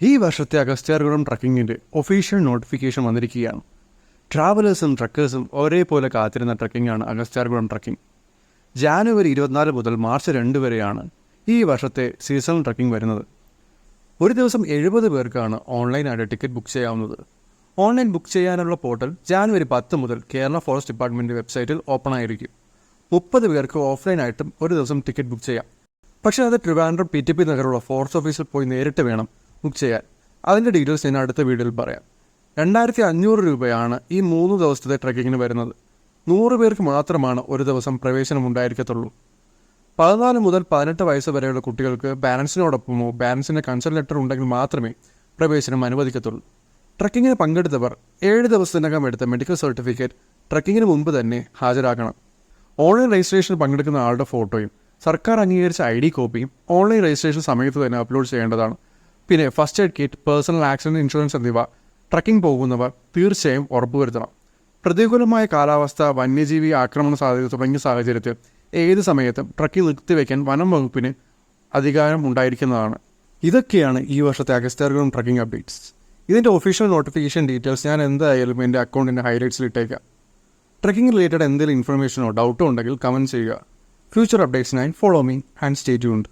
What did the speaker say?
ഈ വർഷത്തെ അഗസ്ത്യാർകുളം ട്രക്കിങ്ങിൻ്റെ official notification വന്നിരിക്കുകയാണ്. ട്രാവലേഴ്സും ട്രക്കേഴ്സും ഒരേപോലെ കാത്തിരുന്ന ട്രക്കിങ്ങാണ് അഗസ്ത്യാർകുളം ട്രക്കിംഗ്. ജാനുവരി 24 മുതൽ മാർച്ച് 2 വരെയാണ് ഈ വർഷത്തെ സീസണൽ ട്രക്കിംഗ് വരുന്നത്. ഒരു ദിവസം 70 പേർക്കാണ് ഓൺലൈനായിട്ട് ടിക്കറ്റ് ബുക്ക് ചെയ്യാവുന്നത്. ഓൺലൈൻ ബുക്ക് ചെയ്യാനുള്ള പോർട്ടൽ ജാനുവരി 10 മുതൽ കേരള ഫോറസ്റ്റ് ഡിപ്പാർട്ട്മെൻറ്റ് വെബ്സൈറ്റിൽ ഓപ്പൺ ആയിരിക്കും. 30 പേർക്ക് ഓഫ്ലൈനായിട്ടും ഒരു ദിവസം ടിക്കറ്റ് ബുക്ക് ചെയ്യാം. പക്ഷേ അത് ട്രിവാൻഡ്രം PTP നഗറുള്ള ഫോറസ്റ്റ് ഓഫീസിൽ പോയി നേരിട്ട് വേണം ബുക്ക് ചെയ്യാൻ. അതിൻ്റെ ഡീറ്റെയിൽസ് ഞാൻ അടുത്ത വീഡിയോയിൽ പറയാം. 2500 രൂപയാണ് ഈ 3 ദിവസത്തെ ട്രക്കിങ്ങിന് വരുന്നത്. 100 പേർക്ക് മാത്രമാണ് ഒരു ദിവസം പ്രവേശനം ഉണ്ടായിരിക്കത്തുള്ളൂ. 14 മുതൽ 18 വയസ്സ് വരെയുള്ള കുട്ടികൾക്ക് പാരൻസിനോടൊപ്പമോ പാരൻസിൻ്റെ കൺസൾട്ട് ലെറ്റർ ഉണ്ടെങ്കിൽ മാത്രമേ പ്രവേശനം അനുവദിക്കത്തുള്ളൂ. ട്രക്കിങ്ങിന് പങ്കെടുത്തവർ 7 ദിവസത്തിനകം എടുത്ത മെഡിക്കൽ സർട്ടിഫിക്കറ്റ് ട്രക്കിങ്ങിന് മുമ്പ് തന്നെ ഹാജരാക്കണം. ഓൺലൈൻ രജിസ്ട്രേഷനിൽ പങ്കെടുക്കുന്ന ആളുടെ ഫോട്ടോയും സർക്കാർ അംഗീകരിച്ച ID കോപ്പിയും ഓൺലൈൻ രജിസ്ട്രേഷൻ സമയത്ത് തന്നെ അപ്ലോഡ് ചെയ്യേണ്ടതാണ്. പിന്നെ first aid kit, personal accident insurance എന്നിവ ട്രക്കിംഗ് പോകുന്നവർ തീർച്ചയായും ഉറപ്പുവരുത്തണം. പ്രതികൂലമായ കാലാവസ്ഥ, വന്യജീവി ആക്രമണ സാധ്യത തുടങ്ങിയ സാഹചര്യത്തിൽ ഏത് സമയത്തും ട്രക്കിംഗ് നിർത്തിവെക്കാൻ വനം വകുപ്പിന് അധികാരം ഉണ്ടായിരിക്കുന്നതാണ്. ഇതൊക്കെയാണ് ഈ വർഷത്തെ അഗസ്ത്യാർകുളം ട്രക്കിംഗ് അപ്ഡേറ്റ്സ്. ഇതിൻ്റെ ഒഫീഷ്യൽ നോട്ടിഫിക്കേഷൻ ഡീറ്റെയിൽസ് ഞാൻ എന്തായാലും എൻ്റെ അക്കൗണ്ടിൻ്റെ ഹൈലൈറ്റ്സിൽ ഇട്ടേക്കാം. ട്രക്കിംഗ് റിലേറ്റഡ് എന്തെങ്കിലും ഇൻഫർമേഷനോ ഡൗട്ടോ ഉണ്ടെങ്കിൽ കമൻറ്റ് ചെയ്യുക. ഫ്യൂച്ചർ അപ്ഡേറ്റ്സിനായി follow me and stay tuned.